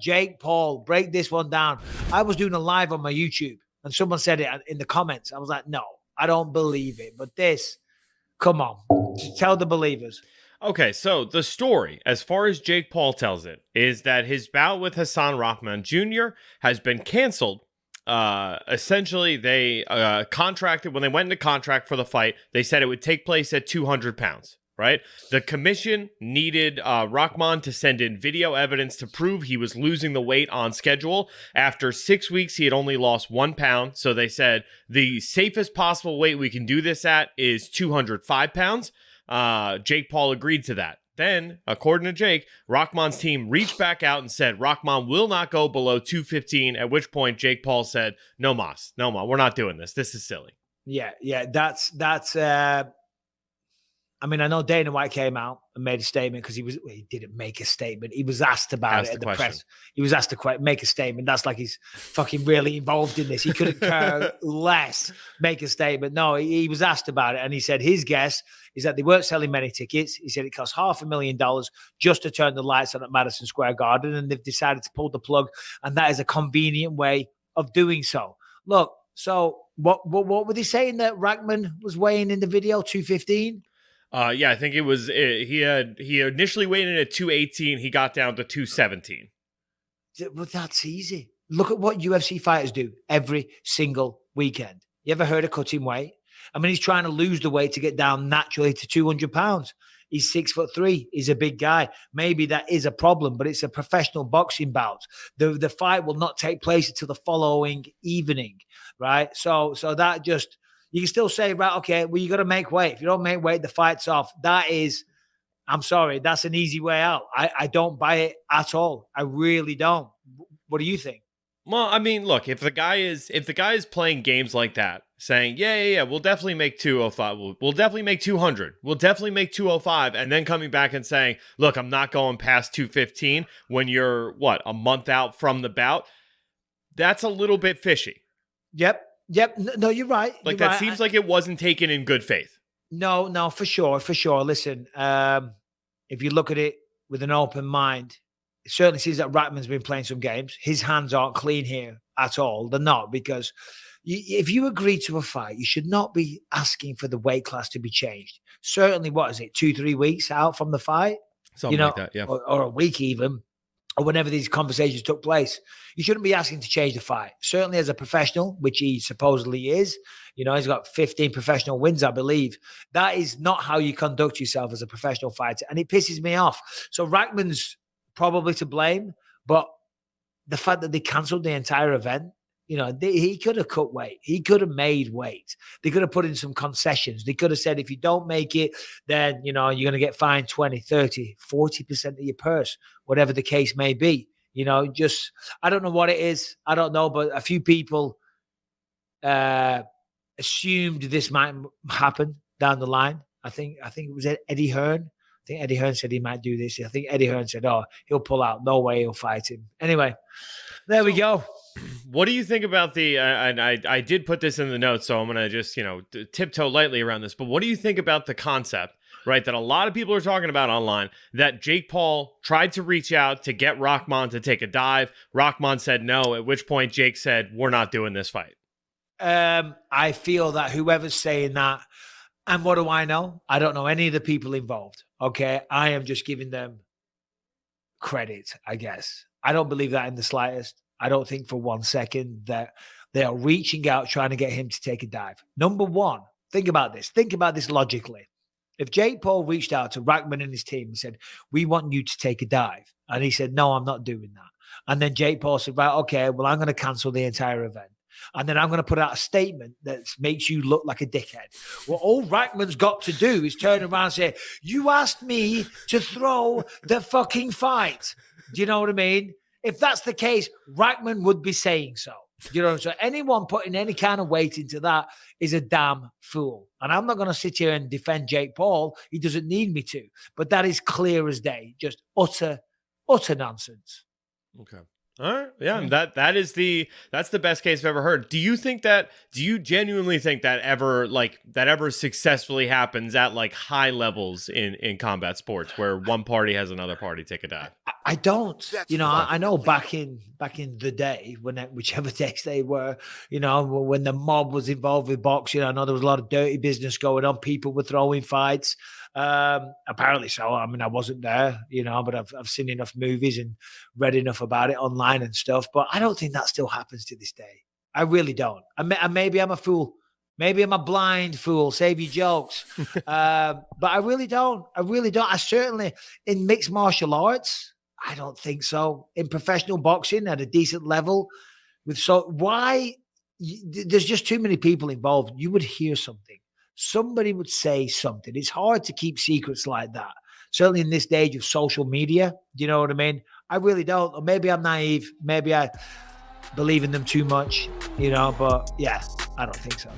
Jake Paul, break this one down. I was doing a live on my YouTube, and someone said it in the comments. I was like, no, I don't believe it. But this, come on, tell the believers. Okay, so the story, as far as Jake Paul tells it, is that his bout with Hassan Rahman Jr. has been canceled. Essentially, they contracted, when they went into contract for the fight, they said it would take place at 200 pounds, right? The commission needed Rahman to send in video evidence to prove he was losing the weight on schedule. After 6 weeks, he had only lost 1 pound. So they said the safest possible weight we can do this at is 205 pounds. Jake Paul agreed to that. Then, according to Jake, Rahman's team reached back out and said Rahman will not go below 215, at which point Jake Paul said, no mas, we're not doing this. This is silly. Yeah, that's I mean, I know Dana White came out and made a statement because he didn't make a statement. He was asked about it at the press. He was asked to make a statement. That's like he's fucking really involved in this. He couldn't care less make a statement. No, he was asked about it. And he said his guess is that they weren't selling many tickets. He said it cost $500,000 just to turn the lights on at Madison Square Garden. And they've decided to pull the plug. And that is a convenient way of doing so. Look, so what were they saying that Rahman was weighing in the video? 215? Yeah, I think it was, he initially weighed in at 218. He got down to 217. Well, that's easy. Look at what UFC fighters do every single weekend. You ever heard of cutting weight? I mean, he's trying to lose the weight to get down naturally to 200 pounds. He's 6'3". He's a big guy. Maybe that is a problem, but it's a professional boxing bout. The fight will not take place until the following evening, right? So that just... You can still say, right, okay, well, you got to make weight. If you don't make weight, the fight's off. That is, I'm sorry, that's an easy way out. I don't buy it at all. I really don't. What do you think? Well, I mean, look, if the guy is playing games like that, saying, yeah, we'll definitely make 205, we'll definitely make 200, we'll definitely make 205, and then coming back and saying, look, I'm not going past 215 when you're, a month out from the bout, that's a little bit fishy. Yep. No, you're right. Like, that seems like it wasn't taken in good faith. No, for sure. Listen, if you look at it with an open mind, it certainly seems that Rahman's been playing some games. His hands aren't clean here at all. They're not, because if you agree to a fight, you should not be asking for the weight class to be changed. Certainly, 2-3 weeks out from the fight? Something like that, yeah. Or a week even. Or whenever these conversations took place, you shouldn't be asking to change the fight. Certainly as a professional, which he supposedly is, he's got 15 professional wins, I believe. That is not how you conduct yourself as a professional fighter. And it pisses me off. So Rahman's probably to blame, but the fact that they canceled the entire event, he could have cut weight. He could have made weight. They could have put in some concessions. They could have said, if you don't make it, then, you're going to get fined 20, 30, 40% of your purse, whatever the case may be. I don't know what it is. I don't know, but a few people assumed this might happen down the line. I think it was Eddie Hearn. I think Eddie Hearn said he might do this. I think Eddie Hearn said, he'll pull out. No way he'll fight him. Anyway, there we go. What do you think about and I did put this in the notes, so I'm going to just, tiptoe lightly around this, but what do you think about the concept, right, that a lot of people are talking about online, that Jake Paul tried to reach out to get Rahman to take a dive. Rahman said no, at which point Jake said, we're not doing this fight. I feel that whoever's saying that, and what do I know? I don't know any of the people involved, okay? I am just giving them credit, I guess. I don't believe that in the slightest. I don't think for 1 second that they are reaching out trying to get him to take a dive. Number one, think about this. Think about this logically. If Jake Paul reached out to Rahman and his team and said, we want you to take a dive, and he said, no, I'm not doing that. And then Jake Paul said, right, okay, well, I'm going to cancel the entire event. And then I'm going to put out a statement that makes you look like a dickhead. Well, all Rahman's got to do is turn around and say, you asked me to throw the fucking fight. Do you know what I mean? If that's the case, Rahman would be saying so. So anyone putting any kind of weight into that is a damn fool. And I'm not going to sit here and defend Jake Paul. He doesn't need me to. But that is clear as day. Just utter nonsense. Okay. All right. Yeah, that's the best case I've ever heard. Do you genuinely think that ever successfully happens at like high levels in combat sports where one party has another party take a dive? I don't. I know back in the day, whichever days they were, when the mob was involved with boxing, I know there was a lot of dirty business going on. People were throwing fights. Apparently so. I mean, I wasn't there, but I've seen enough movies and read enough about it online and stuff. But I don't think that still happens to this day. I really don't. Maybe I'm a fool. Maybe I'm a blind fool. Save your jokes. But I really don't. I certainly, in mixed martial arts, I don't think so. In professional boxing at a decent level, there's just too many people involved. You would hear something. Somebody would say something. It's hard to keep secrets like that. Certainly in this age of social media. Do you know what I mean? I really don't. Or maybe I'm naive. Maybe I believe in them too much, but yeah, I don't think so.